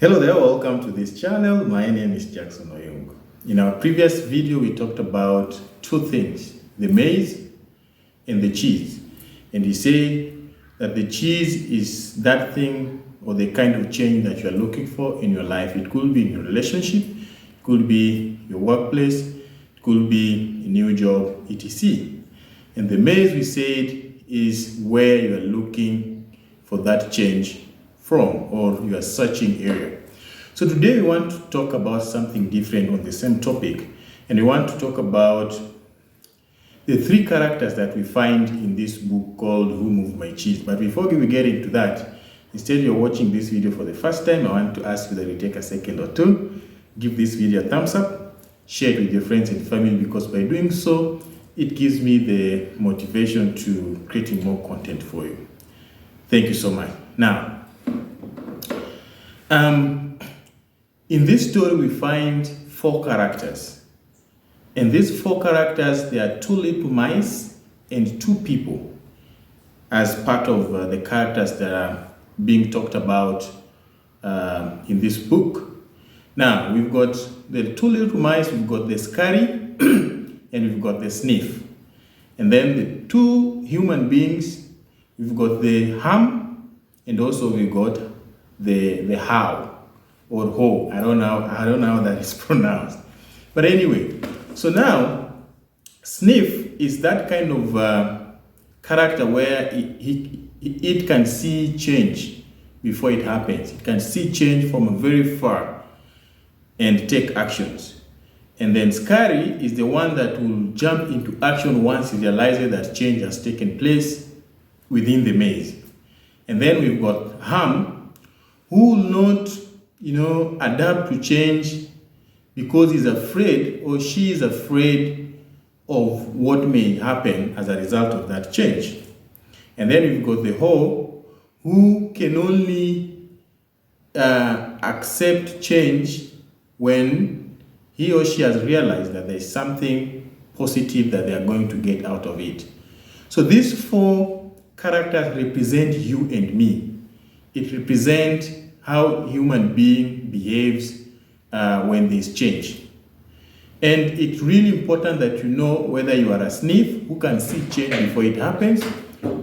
Hello there, welcome to this channel. My name is Jackson Oyung. In our previous video, we talked about two things, the maize and the cheese. And we say that the cheese is that thing or the kind of change that you are looking for in your life. It could be in your relationship, it could be your workplace, it could be a new job, etc. And the maize, we said, is where you are looking for that change from, or your searching area. So today we want to talk about something different on the same topic, and we want to talk about the three characters that we find in this book called Who Moved My Cheese. But before we get into that, instead you're watching this video for the first time, I want to ask you that you take a second or two, give this video a thumbs up, share it with your friends and family, because by doing so, it gives me the motivation to creating more content for you. Thank you so much. Now, in this story, we find four characters. And these four characters, there are two little mice and two people as part of the characters that are being talked about in this book. Now, we've got the two little mice, we've got the Scurry, and we've got the Sniff. And then the two human beings, we've got the Ham, and also we've got the How or Ho. I don't know how that is pronounced. But anyway, so now Sniff is that kind of character where it can see change before it happens. It can see change from very far and take actions. And then Scurry is the one that will jump into action once he realizes that change has taken place within the maze. And then we've got Ham, who will not, adapt to change because he's afraid, or she is afraid of what may happen as a result of that change. And then we've got the Ho, who can only accept change when he or she has realized that there's something positive that they are going to get out of it. So these four characters represent you and me. It represents how human being behaves when there's change. And it's really important that you know whether you are a Sniff who can see change before it happens,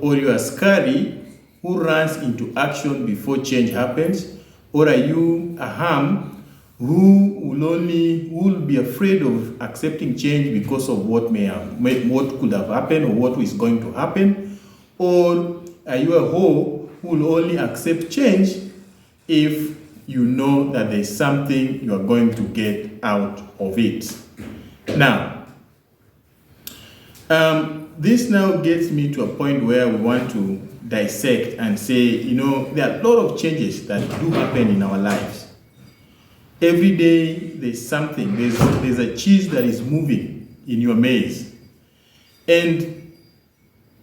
or you are Scurry who runs into action before change happens, or are you a Ham who will be afraid of accepting change because of what could have happened or what is going to happen, or are you a Ho who will only accept change if you know that there's something you are going to get out of it. Now, this now gets me to a point where we want to dissect and say, there are a lot of changes that do happen in our lives. Every day there's something, there's a cheese that is moving in your maze. And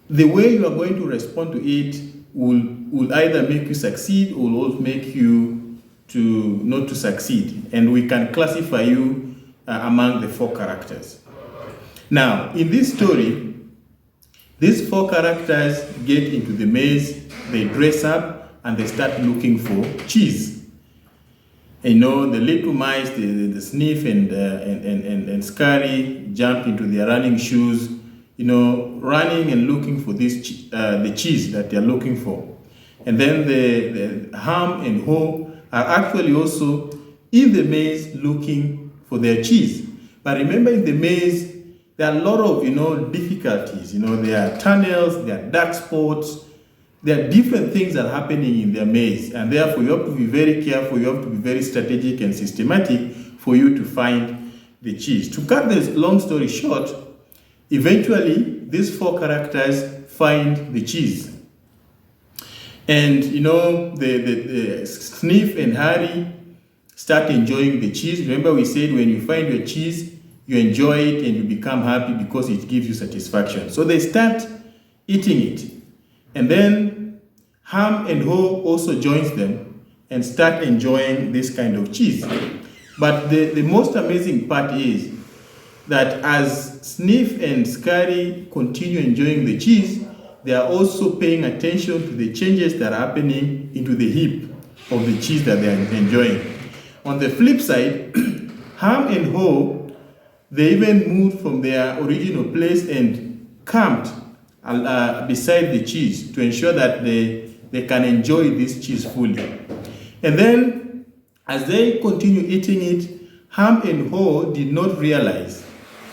the way you are going to respond to it will either make you succeed or will make you not to succeed. And we can classify you among the four characters. Now, in this story, these four characters get into the maze, they dress up, and they start looking for cheese. The little mice, the Sniff and Scurry jump into their running shoes, running and looking for this the cheese that they're looking for. And then the Ham and Ho are actually also in the maze looking for their cheese. But remember, in the maze, there are a lot of difficulties. There are tunnels, there are dark spots, there are different things that are happening in their maze, and therefore you have to be very careful, you have to be very strategic and systematic for you to find the cheese. To cut this long story short, eventually these four characters find the cheese. And the Sniff and Harry start enjoying the cheese. Remember, we said when you find your cheese, you enjoy it and you become happy because it gives you satisfaction. So they start eating it. And then Ham and Ho also joins them and start enjoying this kind of cheese. But the most amazing part is that as Sniff and Scurry continue enjoying the cheese, they are also paying attention to the changes that are happening into the heap. of the cheese that they are enjoying. On the flip side, Ham and Ho, they even moved from their original place and camped beside the cheese to ensure that they can enjoy this cheese fully. And then, as they continue eating it, Ham and Ho did not realize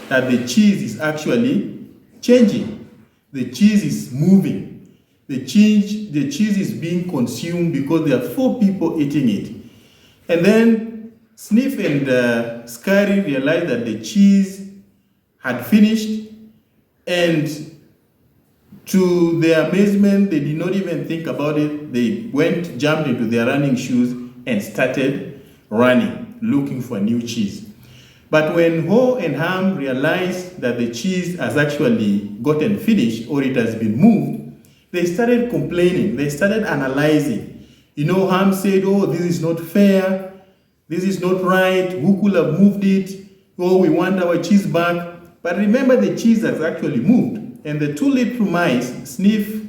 that the cheese is actually changing. The cheese is moving. The cheese is being consumed because there are 4 people eating it. And then Sniff and Scary realized that the cheese had finished, and to their amazement, they did not even think about it. They jumped into their running shoes and started running, looking for new cheese. But when Ho and Ham realized that the cheese has actually gotten finished or it has been moved, they started complaining. They started analyzing. Ham said, "Oh, this is not fair. This is not right. Who could have moved it? Oh, we want our cheese back." But remember, the cheese has actually moved. And the 2 little mice, Sniff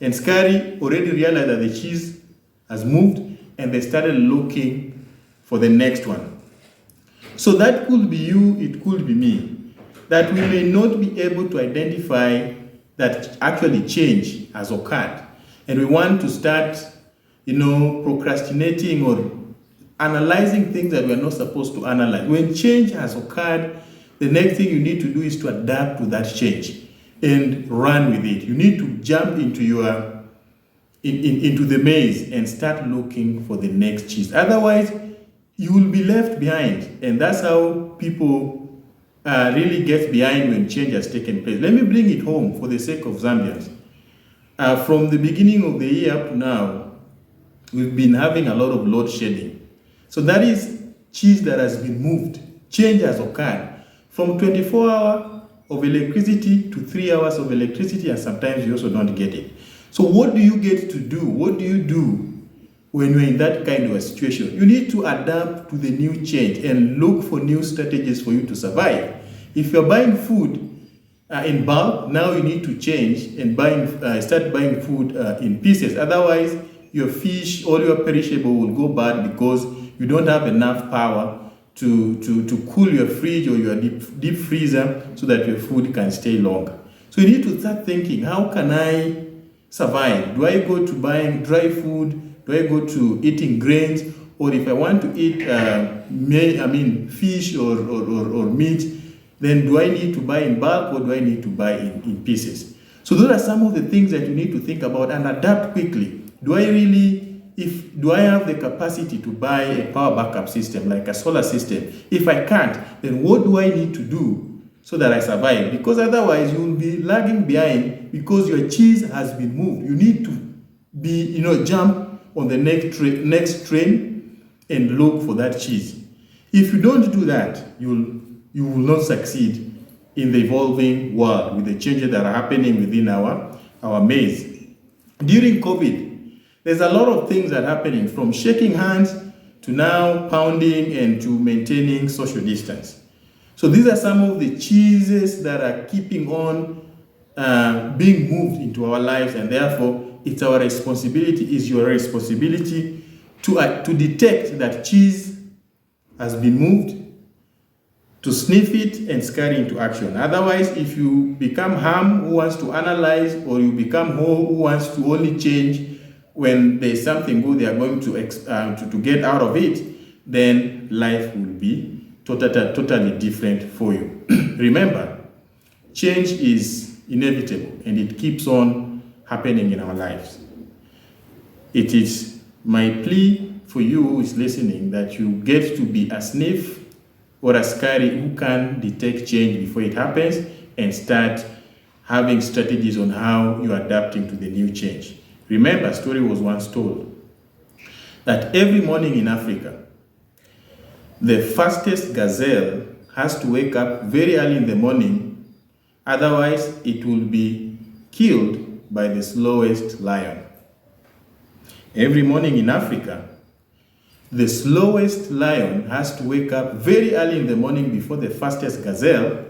and Scary, already realized that the cheese has moved, and they started looking for the next one. So that could be you, it could be me, that we may not be able to identify that actually change has occurred. And we want to start, procrastinating or analyzing things that we are not supposed to analyze. When change has occurred, the next thing you need to do is to adapt to that change and run with it. You need to jump into into the maze and start looking for the next cheese. Otherwise, you will be left behind. And that's how people really get behind when change has taken place. Let me bring it home for the sake of Zambians. From the beginning of the year up to now, we've been having a lot of load shedding. So that is cheese that has been moved. Change has occurred from 24 hours of electricity to 3 hours of electricity, and sometimes you also don't get it. So what do you get to do? What do you do when you're in that kind of a situation? You need to adapt to the new change and look for new strategies for you to survive. If you're buying food in bulk, now you need to change and start buying food in pieces. Otherwise, your fish, all your perishable will go bad because you don't have enough power to cool your fridge or your deep freezer so that your food can stay longer. So you need to start thinking, how can I survive? Do I go to buying dry food? Do I go to eating grains? Or if I want to eat fish or meat, then do I need to buy in bulk or do I need to buy in pieces? So those are some of the things that you need to think about and adapt quickly. Do I have the capacity to buy a power backup system like a solar system? If I can't, then what do I need to do so that I survive? Because otherwise you will be lagging behind because your cheese has been moved. You need to jump on the next train and look for that cheese. If you don't do that, you will not succeed in the evolving world with the changes that are happening within our maze. During COVID, there's a lot of things that are happening, from shaking hands to now pounding and to maintaining social distance. So these are some of the cheeses that are keeping on being moved into our lives, and therefore it's your responsibility to detect that cheese has been moved, to sniff it and scurry into action. Otherwise, if you become Ham who wants to analyze, or you become Ho who wants to only change when there's something good they are going to get out of it, then life will be totally different for you. Remember, change is inevitable and it keeps on happening in our lives. It is my plea for you who is listening that you get to be a Sniff or a Scary who can detect change before it happens and start having strategies on how you're adapting to the new change. Remember, a story was once told that every morning in Africa, the fastest gazelle has to wake up very early in the morning, otherwise it will be killed by the slowest lion. Every morning in Africa, the slowest lion has to wake up very early in the morning before the fastest gazelle,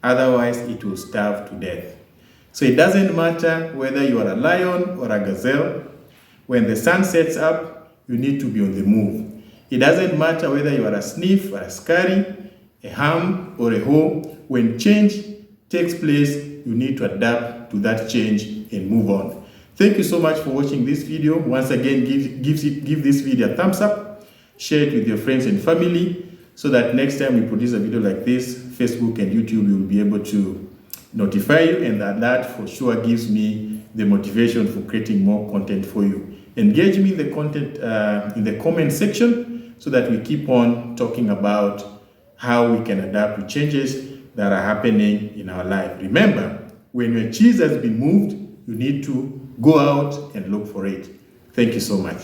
otherwise it will starve to death. So it doesn't matter whether you are a lion or a gazelle. When the sun sets up, you need to be on the move. It doesn't matter whether you are a sniff, or a scurry, a ham, or a hoe. When change takes place, you need to adapt to that change and move on. Thank you so much for watching this video. Once again, give this video a thumbs up, share it with your friends and family, so that next time we produce a video like this, Facebook and YouTube will be able to notify you, and that for sure gives me the motivation for creating more content for you. Engage me in the content in the comment section, so that we keep on talking about how we can adapt to changes that are happening in our life. Remember, when your cheese has been moved, you need to go out and look for it. Thank you so much.